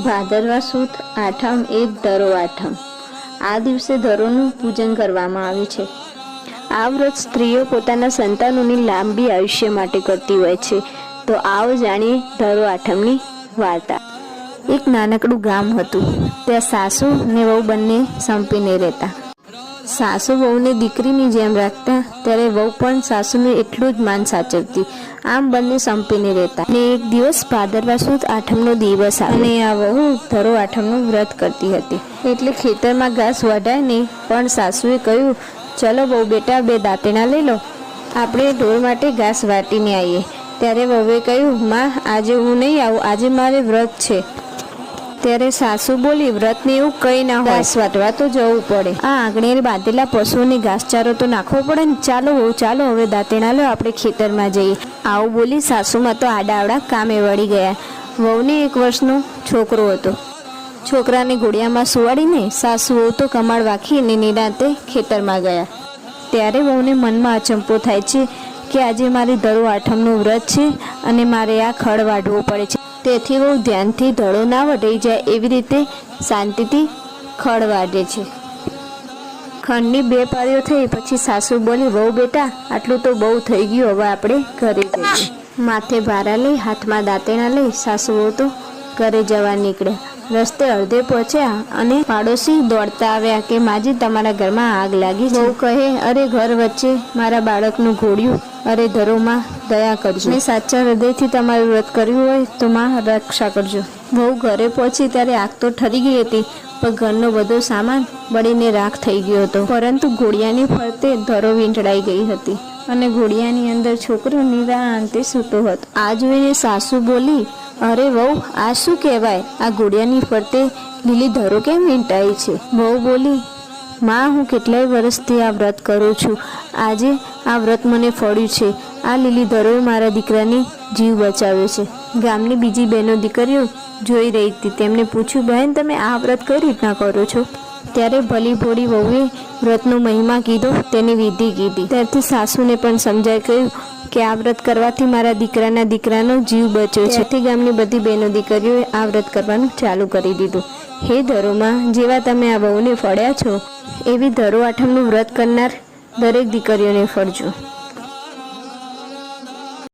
ભાદરવા સુદ આઠમ એ ધરો આઠમ. આ દિવસે ધરોનું પૂજન કરવામાં આવે છે. આ વ્રત સ્ત્રીઓ પોતાના સંતાનોની લાંબી આયુષ્ય માટે કરતી હોય છે. તો આવો જાણીએ ધરો આઠમની વાર્તા. એક નાનકડું ગામ હતું. ત્યાં સાસુ ને વહુ બંને સંપીને રહેતા. સાસુ વહુને દીકરીની જેમ રાખતા, ત્યારે વહુ પણ સાસુને એટલું જ માન સાચવતી. આમ બંને સંપીને રહેતા. ને એક દિવસ ભાદરવા સુદ આઠમનો દિવસ આવ્યો અને આ વહુ ધરો આઠમનું વ્રત કરતી હતી. એટલે ખેતરમાં ઘાસ વઢાય નહીં, પણ સાસુએ કહ્યું, ચલો વહુ બેટા, 2 દાંતેણા લઈ લો, આપણે ઢોર માટે ઘાસ વાટીને આવીએ. ત્યારે વહુએ કહ્યું, માં આજે હું નહીં આવું, આજે મારે વ્રત છે. ત્યારે સાસુ બોલી, વ્રતને એવું કંઈ ના હોય, ઘાસ વાટવા તો જવું પડે. આ આંગણે બાંધેલા પશુઓને ઘાસચારો તો નાખવો પડે ને. ચાલો વહુ, ચાલો હવે દાંતેણા લો, આપણે ખેતરમાં જઈએ. આવું બોલી સાસુમાં તો આડાવડા કામે વળી ગયા. વહુને 1 વર્ષનો છોકરો હતો. છોકરાને ઘોડિયામાં સુવાડીને સાસુ વહુ તો કમાડ વાખીને નિરાંતે ખેતરમાં ગયા. ત્યારે વહુને મનમાં અચંપો થાય છે કે આજે મારી ધરો આઠમનું વ્રત છે અને મારે આ ખડ વાઢવો પડે છે. તેથી વહુ ધ્યાનથી ધડો ના વઢાઈ જાય એવી રીતે શાંતિથી ખડ વાઢે છે. ખંડની 2 પાળીઓ થઈ પછી સાસુ બોલી, વહુ બેટા, આટલું તો બહુ થઈ ગયું, હવે આપણે ઘરે જઈએ. માથે ભારા લઈ, હાથમાં દાંતેણા લઈ સાસુ વહુ તો ઘરે જવા નીકળ્યા. રસ્તે અડધે પહોંચ્યા અને પાડોશી દોડતા આવ્યા કે માજી, તમારા ઘરમાં આગ લાગી છે. વહુ કહે, અરે ઘર વચ્ચે મારા બાળકનું ઘોડિયું, અરે ધરોમાં દયા કરજો, મેં સાચા હૃદયથી તમારું વ્રત કર્યું હોય તો માં રક્ષા કરજો. વહુ ઘરે પહોંચી ત્યારે આગ તો ઠરી ગઈ હતી, પણ ઘરનો બધો સામાન બળીને રાખ થઈ ગયો હતો. પરંતુ ઘોડિયાની ફરતે ધરો વીંટળાઈ ગઈ હતી અને ઘોડિયાની અંદર છોકરો નિરાંતે સૂતો હતો. આ જોઈને સાસુ બોલી, અરે વહુ, આ શું કહેવાય? આ ઘોડિયાની ફરતે લીલી ધરો કેમ વીંટાઈ છે? વહુ બોલી, માં, હું કેટલાય વર્ષથી આ વ્રત કરું છું. આજે આ વ્રત મને ફળ્યું છે. આ લીલી ધરોએ મારા દીકરાની જીવ બચાવ્યો છે. ગામની બીજી બહેનો દીકરીઓ જોઈ રહી હતી. તેમણે પૂછ્યું, બહેન, તમે આ વ્રત કઈ રીતના કરો છો? ત્યારે ભલી ભોળી વહુએ વ્રતનો મહિમા કીધો, તેની વિધિ કીધી. ત્યારથી સાસુને પણ સમજાય ગયું કે આ વ્રત કરવાથી મારા દીકરાનો જીવ બચ્યો છે. ત્યારથી ગામની બધી બહેનો દીકરીઓએ આ વ્રત કરવાનું ચાલુ કરી દીધું. હે ધરોમાં, જેવા તમે આ વહુને ફળ્યા છો, એવી ધરો આઠમનું વ્રત કરનાર દરેક દીકરીઓને ફળજો.